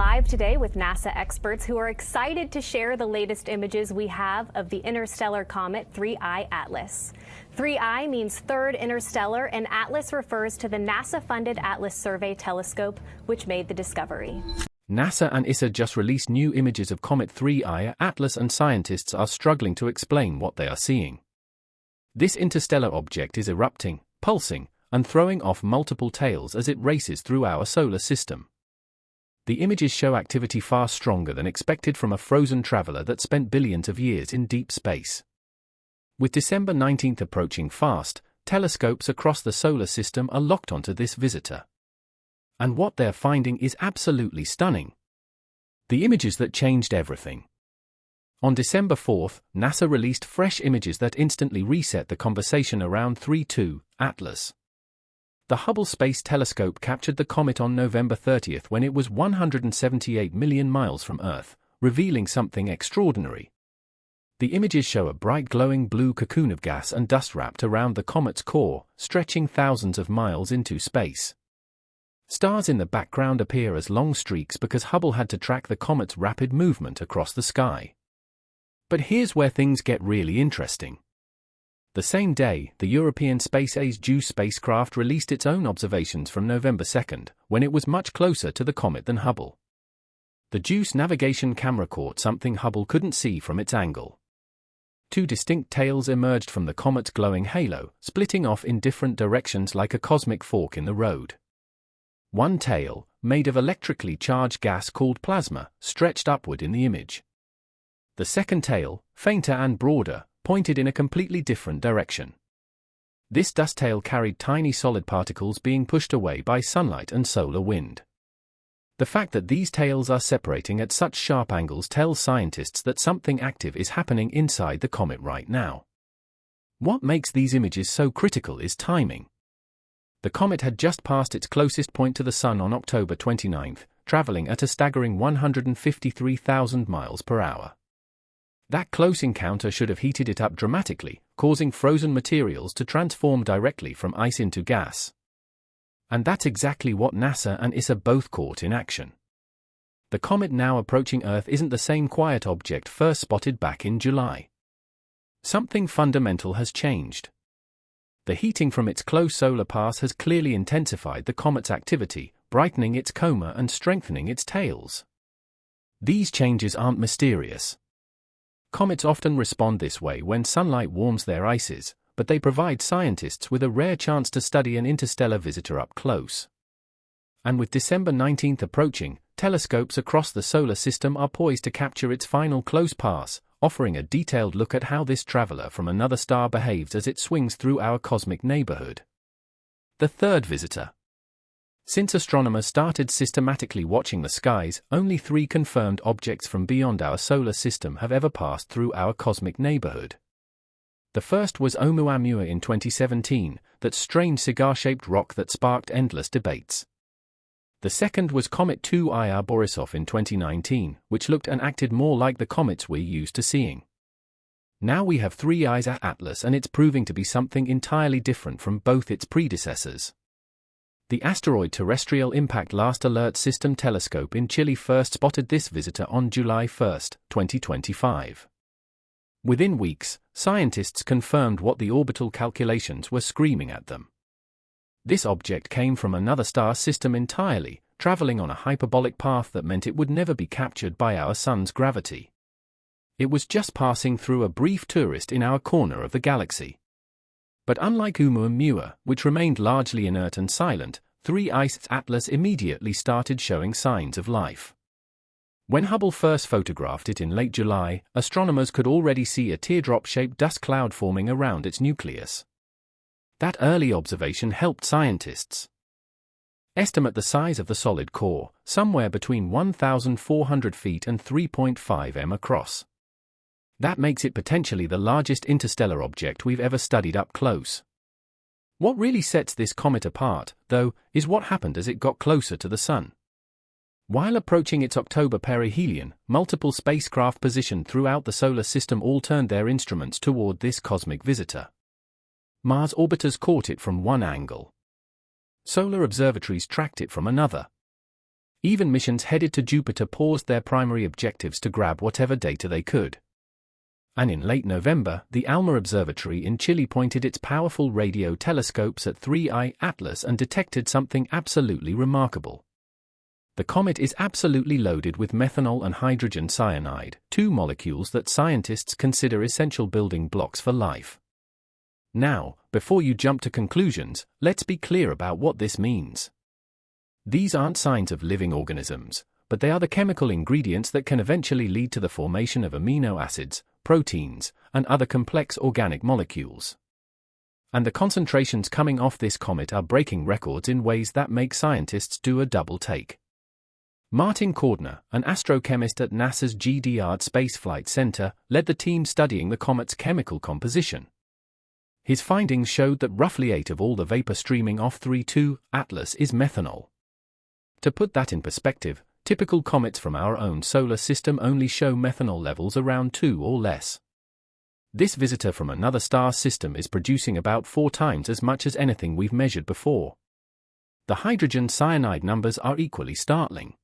live today with NASA experts who are excited to share the latest images we have of the interstellar comet 3I-ATLAS. 3I means third interstellar, and ATLAS refers to the NASA-funded ATLAS survey telescope, which made the discovery. NASA and ESA just released new images of Comet 3I-ATLAS, and scientists are struggling to explain what they are seeing. This interstellar object is erupting, pulsing, and throwing off multiple tails as it races through our solar system. The images show activity far stronger than expected from a frozen traveler that spent billions of years in deep space. With December 19th approaching fast, telescopes across the solar system are locked onto this visitor. And what they're finding is absolutely stunning. The images that changed everything. On December 4th, NASA released fresh images that instantly reset the conversation around 3I-ATLAS. The Hubble Space Telescope captured the comet on November 30th when it was 178 million miles from Earth, revealing something extraordinary. The images show a bright glowing blue cocoon of gas and dust wrapped around the comet's core, stretching thousands of miles into space. Stars in the background appear as long streaks because Hubble had to track the comet's rapid movement across the sky. But here's where things get really interesting. The same day, the European Space Agency's JUICE spacecraft released its own observations from November 2nd, when it was much closer to the comet than Hubble. The JUICE navigation camera caught something Hubble couldn't see from its angle. Two distinct tails emerged from the comet's glowing halo, splitting off in different directions like a cosmic fork in the road. One tail, made of electrically charged gas called plasma, stretched upward in the image. The second tail, fainter and broader, pointed in a completely different direction. This dust tail carried tiny solid particles being pushed away by sunlight and solar wind. The fact that these tails are separating at such sharp angles tells scientists that something active is happening inside the comet right now. What makes these images so critical is timing. The comet had just passed its closest point to the Sun on October 29th, traveling at a staggering 153,000 miles per hour. That close encounter should have heated it up dramatically, causing frozen materials to transform directly from ice into gas. And that's exactly what NASA and ESA both caught in action. The comet now approaching Earth isn't the same quiet object first spotted back in July. Something fundamental has changed. The heating from its close solar path has clearly intensified the comet's activity, brightening its coma and strengthening its tails. These changes aren't mysterious. Comets often respond this way when sunlight warms their ices, but they provide scientists with a rare chance to study an interstellar visitor up close. And with December 19th approaching, telescopes across the solar system are poised to capture its final close pass, offering a detailed look at how this traveler from another star behaves as it swings through our cosmic neighborhood. The third visitor. Since astronomers started systematically watching the skies, only 3 confirmed objects from beyond our solar system have ever passed through our cosmic neighborhood. The first was Oumuamua in 2017, that strange cigar-shaped rock that sparked endless debates. The second was Comet 3IATLAS in 2019, which looked and acted more like the comets we're used to seeing. Now we have 3I-ATLAS, and it's proving to be something entirely different from both its predecessors. The Asteroid Terrestrial Impact Last Alert System telescope in Chile first spotted this visitor on July 1, 2025. Within weeks, scientists confirmed what the orbital calculations were screaming at them. This object came from another star system entirely, traveling on a hyperbolic path that meant it would never be captured by our Sun's gravity. It was just passing through a brief tourist in our corner of the galaxy. But unlike Oumuamua, which remained largely inert and silent, 3I-ATLAS immediately started showing signs of life. When Hubble first photographed it in late July, astronomers could already see a teardrop-shaped dust cloud forming around its nucleus. That early observation helped scientists estimate the size of the solid core, somewhere between 1,400 feet and 3.5 m across. That makes it potentially the largest interstellar object we've ever studied up close. What really sets this comet apart, though, is what happened as it got closer to the Sun. While approaching its October perihelion, multiple spacecraft positioned throughout the solar system all turned their instruments toward this cosmic visitor. Mars orbiters caught it from one angle. Solar observatories tracked it from another. Even missions headed to Jupiter paused their primary objectives to grab whatever data they could. And in late November, the ALMA Observatory in Chile pointed its powerful radio telescopes at 3I Atlas and detected something absolutely remarkable. The comet is absolutely loaded with methanol and hydrogen cyanide, two molecules that scientists consider essential building blocks for life. Now, before you jump to conclusions, let's be clear about what this means. These aren't signs of living organisms, but they are the chemical ingredients that can eventually lead to the formation of amino acids, proteins, and other complex organic molecules. And the concentrations coming off this comet are breaking records in ways that make scientists do a double take. Martin Cordner, an astrochemist at NASA's Goddard Space Flight Center, led the team studying the comet's chemical composition. His findings showed that roughly 8 of all the vapor streaming off 3I Atlas is methanol. To put that in perspective, typical comets from our own solar system only show methanol levels around 2 or less. This visitor from another star system is producing about 4 times as much as anything we've measured before. The hydrogen cyanide numbers are equally startling.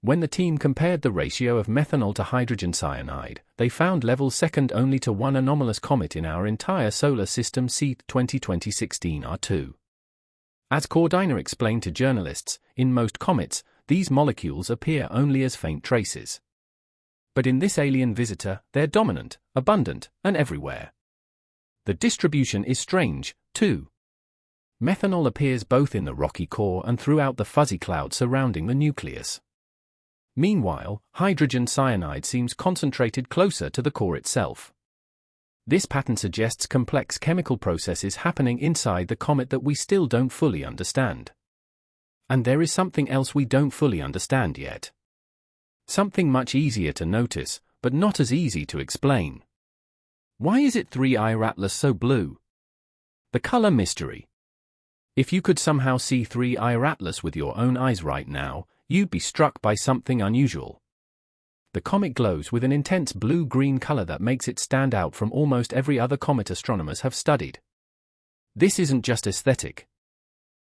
When the team compared the ratio of methanol to hydrogen cyanide, they found levels second only to one anomalous comet in our entire solar system, CET 2016 R2. As Cordner explained to journalists, in most comets, these molecules appear only as faint traces. But in this alien visitor, they're dominant, abundant, and everywhere. The distribution is strange, too. Methanol appears both in the rocky core and throughout the fuzzy cloud surrounding the nucleus. Meanwhile, hydrogen cyanide seems concentrated closer to the core itself. This pattern suggests complex chemical processes happening inside the comet that we still don't fully understand. And there is something else we don't fully understand yet. Something much easier to notice, but not as easy to explain. Why is it 3I Atlas so blue? The color mystery. If you could somehow see 3I Atlas with your own eyes right now, you'd be struck by something unusual. The comet glows with an intense blue-green color that makes it stand out from almost every other comet astronomers have studied. This isn't just aesthetic.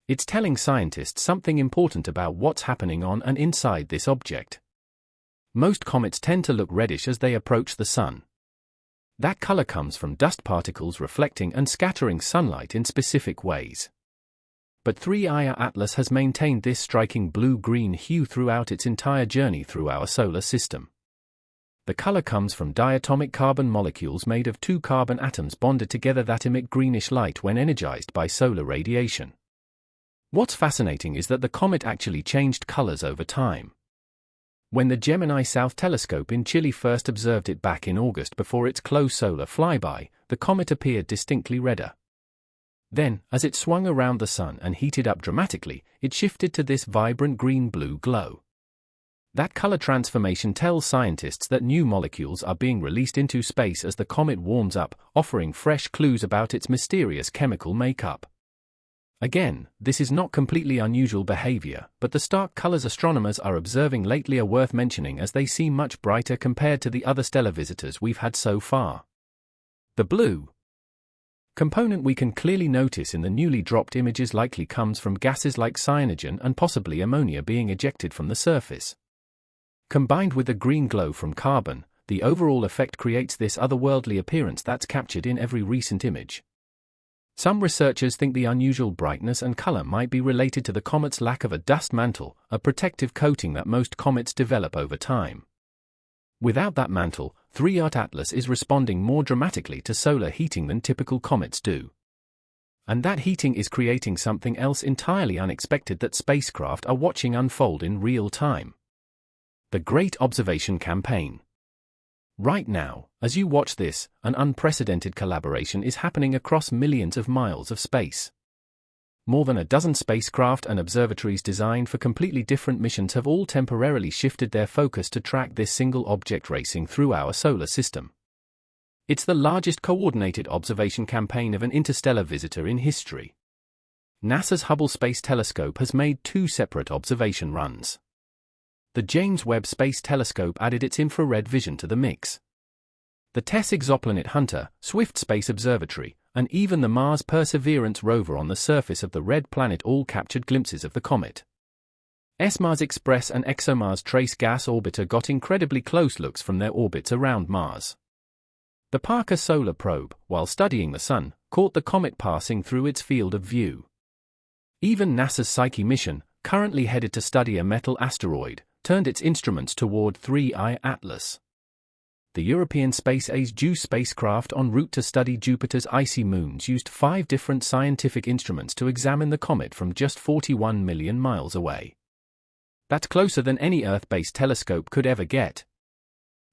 It's telling scientists something important about what's happening on and inside this object. Most comets tend to look reddish as they approach the sun. That color comes from dust particles reflecting and scattering sunlight in specific ways. But 3I Atlas has maintained this striking blue-green hue throughout its entire journey through our solar system. The color comes from diatomic carbon molecules made of 2 carbon atoms bonded together that emit greenish light when energized by solar radiation. What's fascinating is that the comet actually changed colors over time. When the Gemini South Telescope in Chile first observed it back in August before its close solar flyby, the comet appeared distinctly redder. Then, as it swung around the sun and heated up dramatically, it shifted to this vibrant green-blue glow. That color transformation tells scientists that new molecules are being released into space as the comet warms up, offering fresh clues about its mysterious chemical makeup. Again, this is not completely unusual behavior, but the stark colors astronomers are observing lately are worth mentioning as they seem much brighter compared to the other stellar visitors we've had so far. The blue component we can clearly notice in the newly dropped images likely comes from gases like cyanogen and possibly ammonia being ejected from the surface. Combined with the green glow from carbon, the overall effect creates this otherworldly appearance that's captured in every recent image. Some researchers think the unusual brightness and color might be related to the comet's lack of a dust mantle, a protective coating that most comets develop over time. Without that mantle, 3I Atlas is responding more dramatically to solar heating than typical comets do. And that heating is creating something else entirely unexpected that spacecraft are watching unfold in real time. The Great Observation Campaign. Right now, as you watch this, an unprecedented collaboration is happening across millions of miles of space. More than a dozen spacecraft and observatories designed for completely different missions have all temporarily shifted their focus to track this single object racing through our solar system. It's the largest coordinated observation campaign of an interstellar visitor in history. NASA's Hubble Space Telescope has made 2 separate observation runs. The James Webb Space Telescope added its infrared vision to the mix. The TESS exoplanet Hunter, Swift Space Observatory, and even the Mars Perseverance rover on the surface of the red planet all captured glimpses of the comet. ESA's Express and ExoMars Trace Gas Orbiter got incredibly close looks from their orbits around Mars. The Parker Solar Probe, while studying the Sun, caught the comet passing through its field of view. Even NASA's Psyche mission, currently headed to study a metal asteroid, turned its instruments toward 3IATLAS. The European Space A's JUICE spacecraft en route to study Jupiter's icy moons used 5 different scientific instruments to examine the comet from just 41 million miles away. That's closer than any Earth-based telescope could ever get.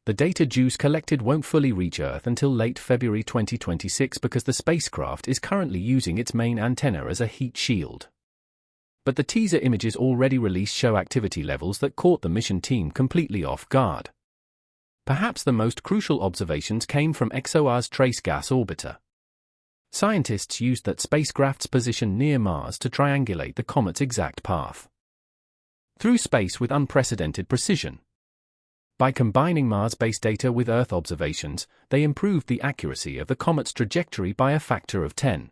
The data JUICE collected won't fully reach Earth until late February 2026 because the spacecraft is currently using its main antenna as a heat shield. But the teaser images already released show activity levels that caught the mission team completely off guard. Perhaps the most crucial observations came from ExoMars Trace Gas Orbiter. Scientists used that spacecraft's position near Mars to triangulate the comet's exact path through space with unprecedented precision. By combining Mars-based data with Earth observations, they improved the accuracy of the comet's trajectory by a factor of 10.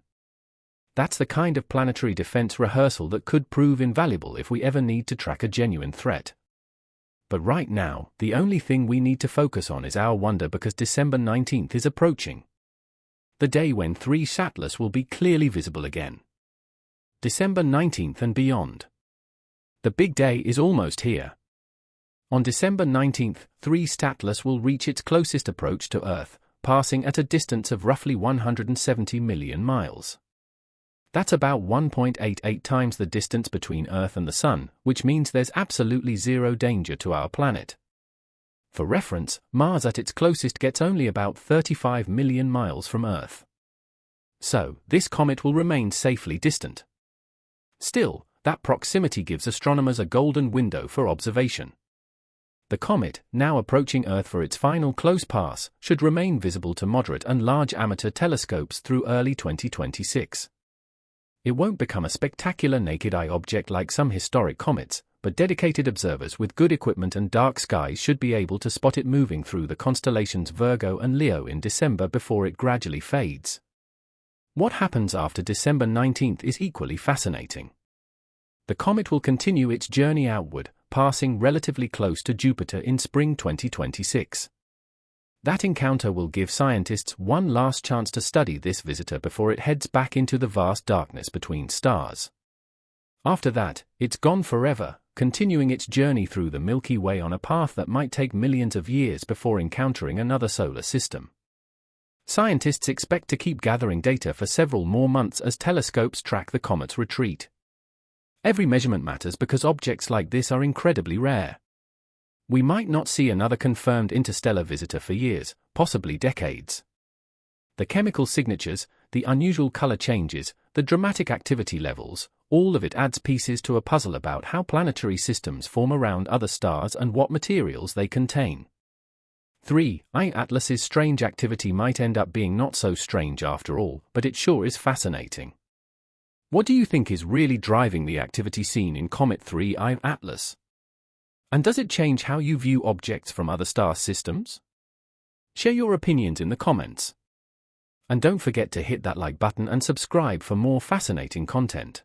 That's the kind of planetary defense rehearsal that could prove invaluable if we ever need to track a genuine threat. But right now, the only thing we need to focus on is our wonder because December 19th is approaching. The day when 3IATLAS will be clearly visible again. December 19th and beyond. The big day is almost here. On December 19th, 3IATLAS will reach its closest approach to Earth, passing at a distance of roughly 170 million miles. That's about 1.88 times the distance between Earth and the Sun, which means there's absolutely zero danger to our planet. For reference, Mars at its closest gets only about 35 million miles from Earth. So, this comet will remain safely distant. Still, that proximity gives astronomers a golden window for observation. The comet, now approaching Earth for its final close pass, should remain visible to moderate and large amateur telescopes through early 2026. It won't become a spectacular naked-eye object like some historic comets, but dedicated observers with good equipment and dark skies should be able to spot it moving through the constellations Virgo and Leo in December before it gradually fades. What happens after December 19th is equally fascinating. The comet will continue its journey outward, passing relatively close to Jupiter in spring 2026. That encounter will give scientists one last chance to study this visitor before it heads back into the vast darkness between stars. After that, it's gone forever, continuing its journey through the Milky Way on a path that might take millions of years before encountering another solar system. Scientists expect to keep gathering data for several more months as telescopes track the comet's retreat. Every measurement matters because objects like this are incredibly rare. We might not see another confirmed interstellar visitor for years, possibly decades. The chemical signatures, the unusual color changes, the dramatic activity levels, all of it adds pieces to a puzzle about how planetary systems form around other stars and what materials they contain. 3IATLAS's strange activity might end up being not so strange after all, but it sure is fascinating. What do you think is really driving the activity seen in Comet 3IATLAS? And does it change how you view objects from other star systems? Share your opinions in the comments. And don't forget to hit that like button and subscribe for more fascinating content.